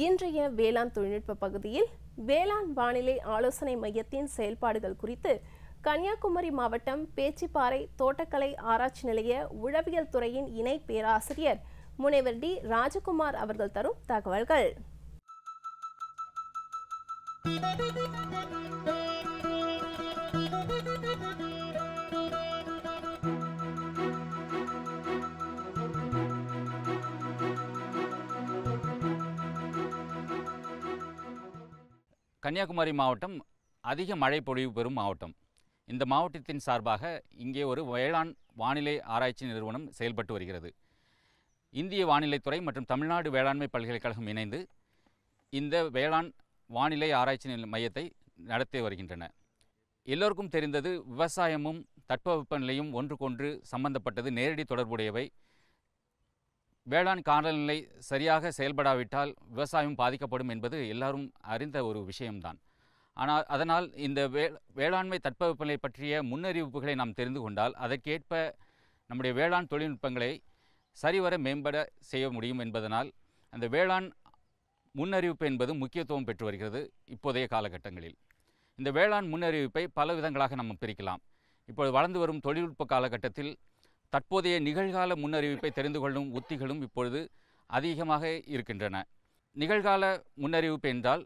இன்றைய வேளாண் தொழில்நுட்ப பகுதியில் வேளாண் வானிலை ஆலோசனை மையத்தின் செயல்பாடுகள் குறித்து கன்னியாகுமரி மாவட்டம் பேச்சிப்பாறை தோட்டக்கலை ஆராய்ச்சி நிலைய உழவியல் துறையின் இணை பேராசிரியர் முனைவர் டி ராஜகுமார் அவர்கள் தரும் தகவல்கள். கன்னியாகுமரி மாவட்டம் அதிக மழை பொழிவு பெறும் மாவட்டம். இந்த மாவட்டத்தின் சார்பாக இங்கே ஒரு வேளாண் வானிலை ஆராய்ச்சி நிறுவனம் செயல்பட்டு வருகிறது. இந்திய வானிலைத்துறை மற்றும் தமிழ்நாடு வேளாண்மை பல்கலைக்கழகம் இணைந்து இந்த வேளாண் வானிலை ஆராய்ச்சி மையத்தை நடத்தி வருகின்றன. எல்லோருக்கும் தெரிந்தது, விவசாயமும் தட்பவெப்பநிலையும் ஒன்றுக்கொன்று சம்பந்தப்பட்டது, நேரடி தொடர்புடையவை. வேளாண் காலநிலை சரியாக செயல்படாவிட்டால் விவசாயம் பாதிக்கப்படும் என்பது எல்லாரும் அறிந்த ஒரு விஷயம்தான். ஆனால் அதனால் இந்த வேளாண்மை தட்பவெப்பநிலை பற்றிய முன்னறிவிப்புகளை நாம் தெரிந்து கொண்டால் அதற்கேற்ப நம்முடைய வேளாண் தொழில்நுட்பங்களை சரிவர மேம்பட செய்ய முடியும் என்பதனால் அந்த வேளாண் முன்னறிவிப்பு என்பது முக்கியத்துவம் பெற்று வருகிறது இப்போதைய காலகட்டங்களில். இந்த வேளாண் முன்னறிவிப்பை பல விதங்களாக நம்ம பிரிக்கலாம். இப்போது வளர்ந்து வரும் தொழில்நுட்ப காலகட்டத்தில் தற்போதைய நிகழ்கால முன்னறிவிப்பை தெரிந்து கொள்ளும் உத்திகளும் இப்பொழுது அதிகமாக இருக்கின்றன. நிகழ்கால முன்னறிவிப்பு என்றால்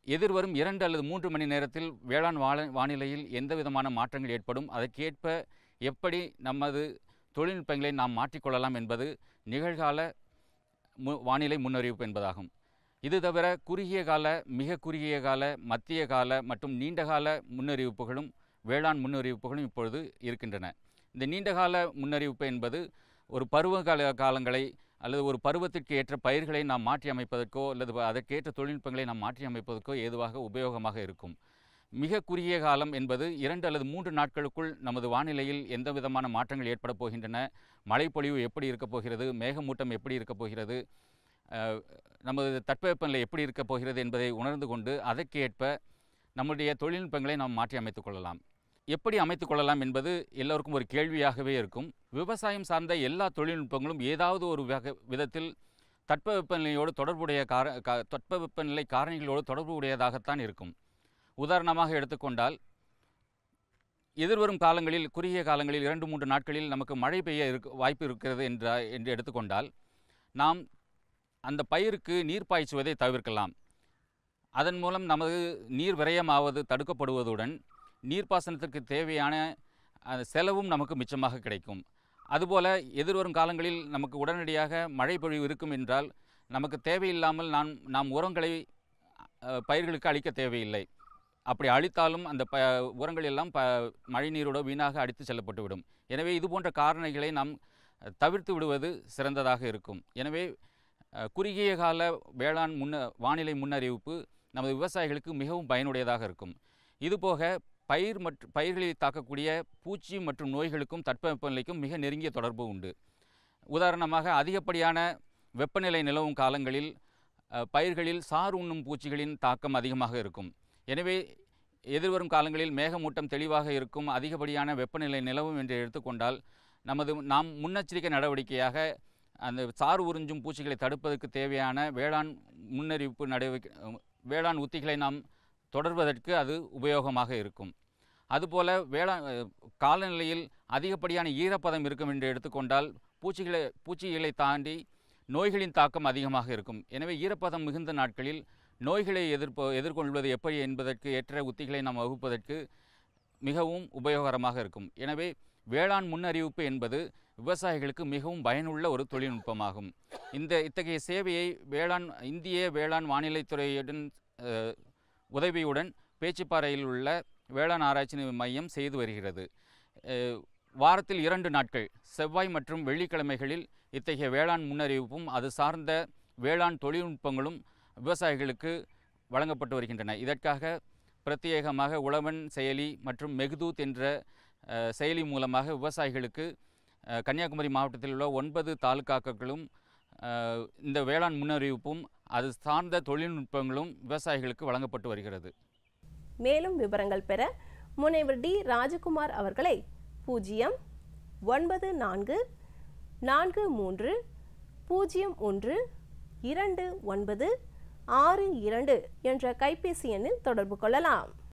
எதிர்வரும் 2 அல்லது 3 மணி நேரத்தில் வேளாண் வானிலையில் எந்த விதமான மாற்றங்கள் ஏற்படும், அதற்கேற்ப எப்படி நமது தொழில்நுட்பங்களை நாம் மாற்றிக்கொள்ளலாம் என்பது நிகழ்கால வானிலை முன்னறிவிப்பு என்பதாகும். இது தவிர குறுகிய கால, மிக குறுகிய கால, மத்திய கால மற்றும் நீண்டகால முன்னறிவிப்புகளும் வேளாண் முன்னறிவிப்புகளும் இப்பொழுது இருக்கின்றன. இந்த நீண்டகால முன்னறிவிப்பு என்பது ஒரு காலங்களை அல்லது ஒரு பருவத்திற்கு ஏற்ற பயிர்களை நாம் மாற்றி அமைப்பதற்கோ அல்லது அதற்கேற்ற தொழில்நுட்பங்களை நாம் மாற்றி அமைப்பதற்கோ ஏதுவாக உபயோகமாக இருக்கும். மிக குறுகிய காலம் என்பது 2 அல்லது 3 நாட்களுக்குள் நமது வானிலையில் எந்த விதமான மாற்றங்கள் ஏற்பட போகின்றன, மழைப்பொழிவு எப்படி இருக்கப் போகிறது, மேகமூட்டம் எப்படி இருக்கப் போகிறது, நமது தட்பவெப்பநிலை எப்படி இருக்கப் போகிறது என்பதை உணர்ந்து கொண்டு அதற்கேற்ப நம்முடைய தொழில்நுட்பங்களை நாம் மாற்றி அமைத்துக் கொள்ளலாம். எப்படி அமைத்துக் கொள்ளலாம் என்பது எல்லோருக்கும் ஒரு கேள்வியாகவே இருக்கும். விவசாயம் சார்ந்த எல்லா தொழில்நுட்பங்களும் ஏதாவது ஒரு விதத்தில் தட்பவெப்பநிலையோடு தட்பவெப்பநிலை காரணிகளோடு தொடர்புடையதாகத்தான் இருக்கும். உதாரணமாக எடுத்துக்கொண்டால், எதிர்வரும் காலங்களில், குறுகிய காலங்களில் 2-3 நாட்களில் நமக்கு மழை பெய்ய வாய்ப்பு இருக்கிறது என்று எடுத்துக்கொண்டால் நாம் அந்த பயிருக்கு நீர் பாய்ச்சுவதை தவிர்க்கலாம். அதன் மூலம் நமது நீர் விரயமாவது தடுக்கப்படுவதுடன் நீர்ப்பாசனத்திற்கு தேவையான செலவும் நமக்கு மிச்சமாக கிடைக்கும். அதுபோல் எதிர்வரும் காலங்களில் நமக்கு உடனடியாக மழை பொழிவு இருக்கும் என்றால் நமக்கு தேவையில்லாமல் நாம் உரங்களை பயிர்களுக்கு அளிக்க தேவையில்லை. அப்படி அளித்தாலும் அந்த உரங்கள் எல்லாம் மழை நீரோடு வீணாக அடித்து செல்லப்பட்டுவிடும். எனவே இது போன்ற காரணிகளை நாம் தவிர்த்து விடுவது சிறந்ததாக இருக்கும். எனவே குறுகிய கால வேளாண் வானிலை முன்னறிவிப்பு நமது விவசாயிகளுக்கு மிகவும் பயனுடையதாக இருக்கும். இதுபோக பயிர்களை தாக்கக்கூடிய பூச்சி மற்றும் நோய்களுக்கும் தட்பவெப்பநிலைக்கும் மிக நெருங்கிய தொடர்பு உண்டு. உதாரணமாக, அதிகப்படியான வெப்பநிலை நிலவும் காலங்களில் பயிர்களில் சாறு உண்ணும் பூச்சிகளின் தாக்கம் அதிகமாக இருக்கும். எனவே எதிர்வரும் காலங்களில் மேகமூட்டம் தெளிவாக இருக்கும், அதிகப்படியான வெப்பநிலை நிலவும் என்று எடுத்துக்கொண்டால் நாம் முன்னெச்சரிக்கை நடவடிக்கையாக அந்த சாறு உறிஞ்சும் பூச்சிகளை தடுப்பதற்கு தேவையான வேளாண் முன்னறிவிப்பு வேளாண் உத்திகளை நாம் தொடர்வதற்கு அது உபயோகமாக இருக்கும். அதுபோல் காலநிலையில் அதிகப்படியான ஈரப்பதம் இருக்கும் என்று எடுத்துக்கொண்டால் பூச்சிகளை தாண்டி நோய்களின் தாக்கம் அதிகமாக இருக்கும். எனவே ஈரப்பதம் மிகுந்த நாட்களில் நோய்களை எதிர்கொள்வது எப்படி என்பதற்கு ஏற்ற உத்திகளை நாம் வகுப்பதற்கு மிகவும் உபயோகரமாக இருக்கும். எனவே வேளாண் முன்னறிவிப்பு என்பது விவசாயிகளுக்கு மிகவும் பயனுள்ள ஒரு தொழில்நுட்பமாகும். இத்தகைய சேவையை இந்திய வேளாண் வானிலைத்துறையுடன் உதவியுடன் பேச்சிப்பாறையில் உள்ள வேளாண் ஆராய்ச்சி மையம் செய்து வருகிறது. வாரத்தில் 2 நாட்கள், செவ்வாய் மற்றும் வெள்ளிக்கிழமைகளில் இத்தகைய வேளாண் முன்னறிவிப்பும் அது சார்ந்த வேளாண் தொழில்நுட்பங்களும் விவசாயிகளுக்கு வழங்கப்பட்டு வருகின்றன. இதற்காக பிரத்யேகமாக உழவன் செயலி மற்றும் மெகுதூத் என்ற செயலி மூலமாக விவசாயிகளுக்கு கன்னியாகுமரி மாவட்டத்தில் உள்ள 9 தாலுகாக்களும் இந்த வேளாண் முன்னறிவிப்பும் அது சார்ந்த தொழில்நுட்பங்களும் விவசாயிகளுக்கு வழங்கப்பட்டு வருகிறது. மேலும் விவரங்கள் பெற முனைவர் டி ராஜகுமார் அவர்களை 094430129 62 என்ற கைபேசி எண்ணில் தொடர்பு கொள்ளலாம்.